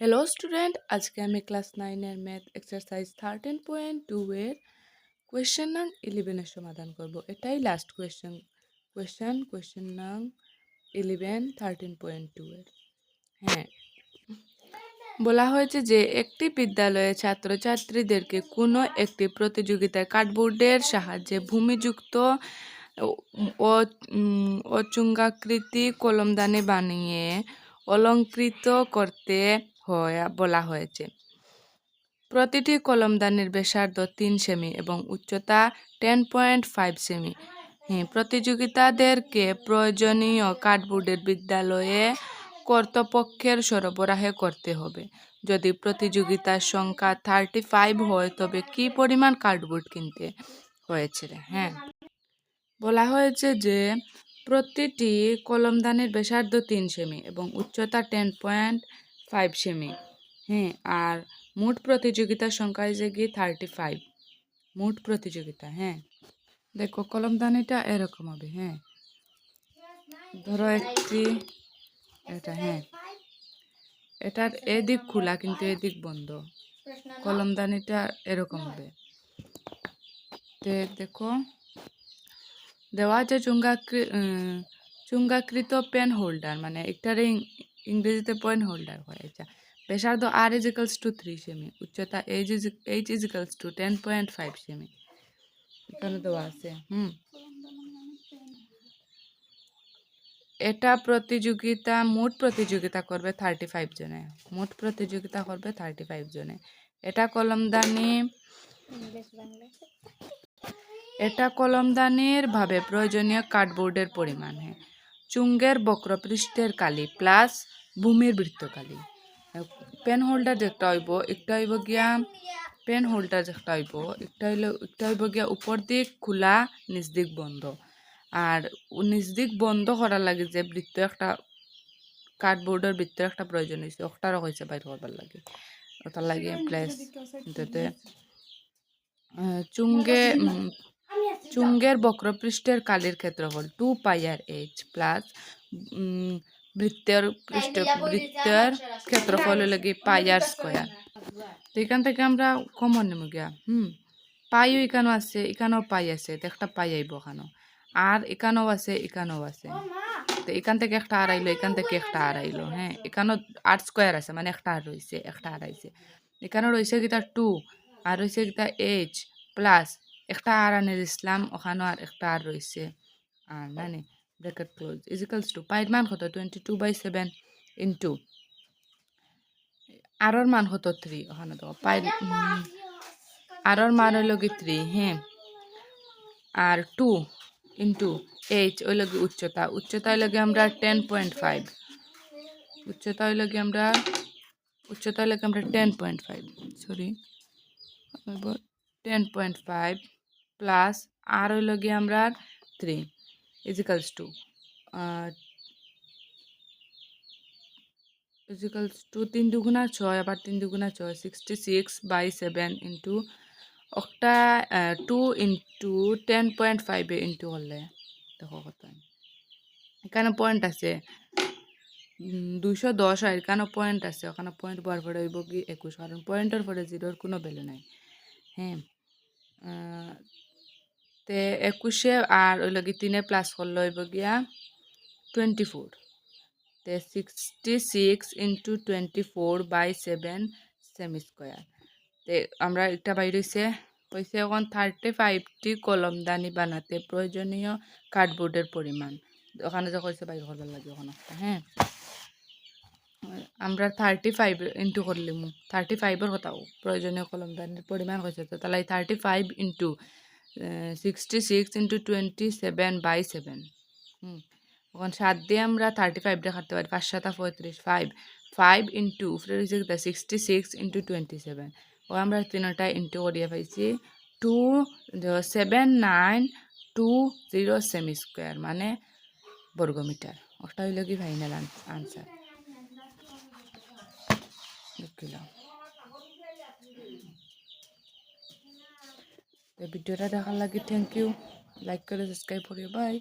Hello student, আজকে আমি class 9 এর ম্যাথ এক্সারসাইজ 13.2 এর কোয়েশ্চেন নং 11 এর সমাধান করব। এটাই লাস্ট কোয়েশ্চেন নং 11 13.2 এর। হ্যাঁ, বলা হয়েছে যে একটি বিদ্যালয়ে ছাত্রছাত্রীদেরকে কোনো একটি প্রতিযোগিতায় কার্ডবোর্ডের সাহায্যে ভূমিযুক্ত অচুঙ্গাকৃতি কলমদানি বানিয়ে অলঙ্কৃত করতে হয় বলা হয়েছে। প্রতিটি কলমদানির ব্যাসার্ধ 3 সেমি এবং উচ্চতা 10.5 সেমি। প্রতিযোগিতাদেরকে প্রয়োজনীয় কার্ডবোর্ডের বিদ্যালয়ে কর্তৃপক্ষের সরবরাহ করতে হবে। যদি প্রতিযোগিতার সংখ্যা 35 হয় তবে কি পরিমাণ কার্ডবোর্ড কিনতে হয়েছিল? বলা হয়েছে যে প্রতিটি কলমদানির ব্যাসার্ধ 3 সেমি এবং উচ্চতা 10.5 সেমি। আর মোট প্রতিযোগিতার সংখ্যা হয়েছে কি 35। মোট প্রতিযোগিতা। দেখো কলমদানিটা এরকম হবে। ধরো একটি এটা এটার এদিক খোলা কিন্তু এদিক বন্ধ। কলমদানিটা এরকম হবে। দেখো দেওয়া আছে চুঙ্গাকৃত পেন হোল্ডার, মানে একটার ইংরেজিতে পেন হোল্ডার হয়। আচ্ছা, ব্যাসার্ধ R = 3 সেমি, উচ্চতা H = 10.5 সেমি। এখানে দেওয়া আছে। এটা মোট প্রতিযোগিতা করবে 35 জনে। এটা কলমদানির ভাবে প্রয়োজনীয় কার্ডবোর্ডের পরিমাণ। চুঙ্গের বক্রপৃষ্ঠের কালি প্লাস ভূমির বৃত্তকালি। পেন হোল্ডার যেটা হইব একটা হইব গিয়া উপর দিক খোলা, নিচ দিক বন্ধ। আর নিচ দিক বন্ধ করার লাগে যে বৃত্ত একটা কার্ডবোর্ডের বৃত্ত একটা প্রয়োজন হয়েছে, ওটারও হয়েছে বাইর করবার লাগে। ওটার লাগে প্লেস চুঙ্গের বক্রপৃষ্ঠের কালির ক্ষেত্রফল 2πr/h প্লাস বৃত্তের ক্ষেত্রফল লাগে πr²। তো এখান থেকে আমরা কমন নেব গিয়া। পাইও এখানেও আছে, এখানেও পাই আছে, তো একটা পাই আইব এখানেও। আর এখানেও আছে, এখানেও আছে। তো এখান থেকে একটা আর আইলো, এখান থেকে একটা আর আইলো। এখানেও r² আছে, মানে একটা আর রয়েছে, একটা আর আইছে। এখানে রয়েছে কিটা 2 আর রয়েছে কিটা h প্লাস একটা আর আনে দিছিলাম, ওখানেও আর একটা আর রয়েছে। আর মানে ব্র্যাকেট ক্লোজ = পাইর মান কত 22/7 ইন্টু আরর মান কত 3। ওখানে তো পাইর আরর মান হইল কি 3। আর 2 ইন্টু h ওই লগে উচ্চতা হইল কি আমরা 10.5। উচ্চতা হইল কি আমরা 10.5 10.5 প্লাস আর হইল কি আমরা 3 = 3 দুগুণা 6, আবার 3 দুগুণা 6 66/7 ইন্টু একটা 2 ইন্টু 10.5 ইন্টু করলে দেখো কত। এখানে পয়েন্ট আছে 210, আর এখানে পয়েন্ট আছে, ওখানে পয়েন্ট বার পরে হইব কি 21, কারণ পয়েন্টের পরে জিরোর কোনো ভ্যালু নাই। তে 21 আর ওই লগে 3 প্লাস করলে হইব গিয়া 24। তে 66 ইন্টু 24/7 সেমি²। তে আমরা একটা বাইর হইছে এখন 35টি কলমদানি বানাতে প্রয়োজনীয় কার্ডবোর্ডের পরিমাণ। ওখানে যে কইছে বাইর করবার লাগে ওখানে আমরা 35 ইন্টু করলিম। 35-এর কথা প্রয়োজনীয় কলমদানির পরিমাণ কইছে, তো তাহলে 35 ইন্টু 66 ইন্টু 27/7। এখন 7 দিয়ে আমরা 35 দিয়ে কাটতে পারি, 5 7 35। 5 ইন্টু 66 ইন্টু 27। ও আমরা তিনটা ইন্টু করিয়া পাইছি 27920 সেমি², মানে বর্গমিটার। ওটা হইল কি ফাইনাল আনসার। ভিডিওটা দেখার লাগে থ্যাংক ইউ। লাইক করে সাবস্ক্রাইব করিও। বাই।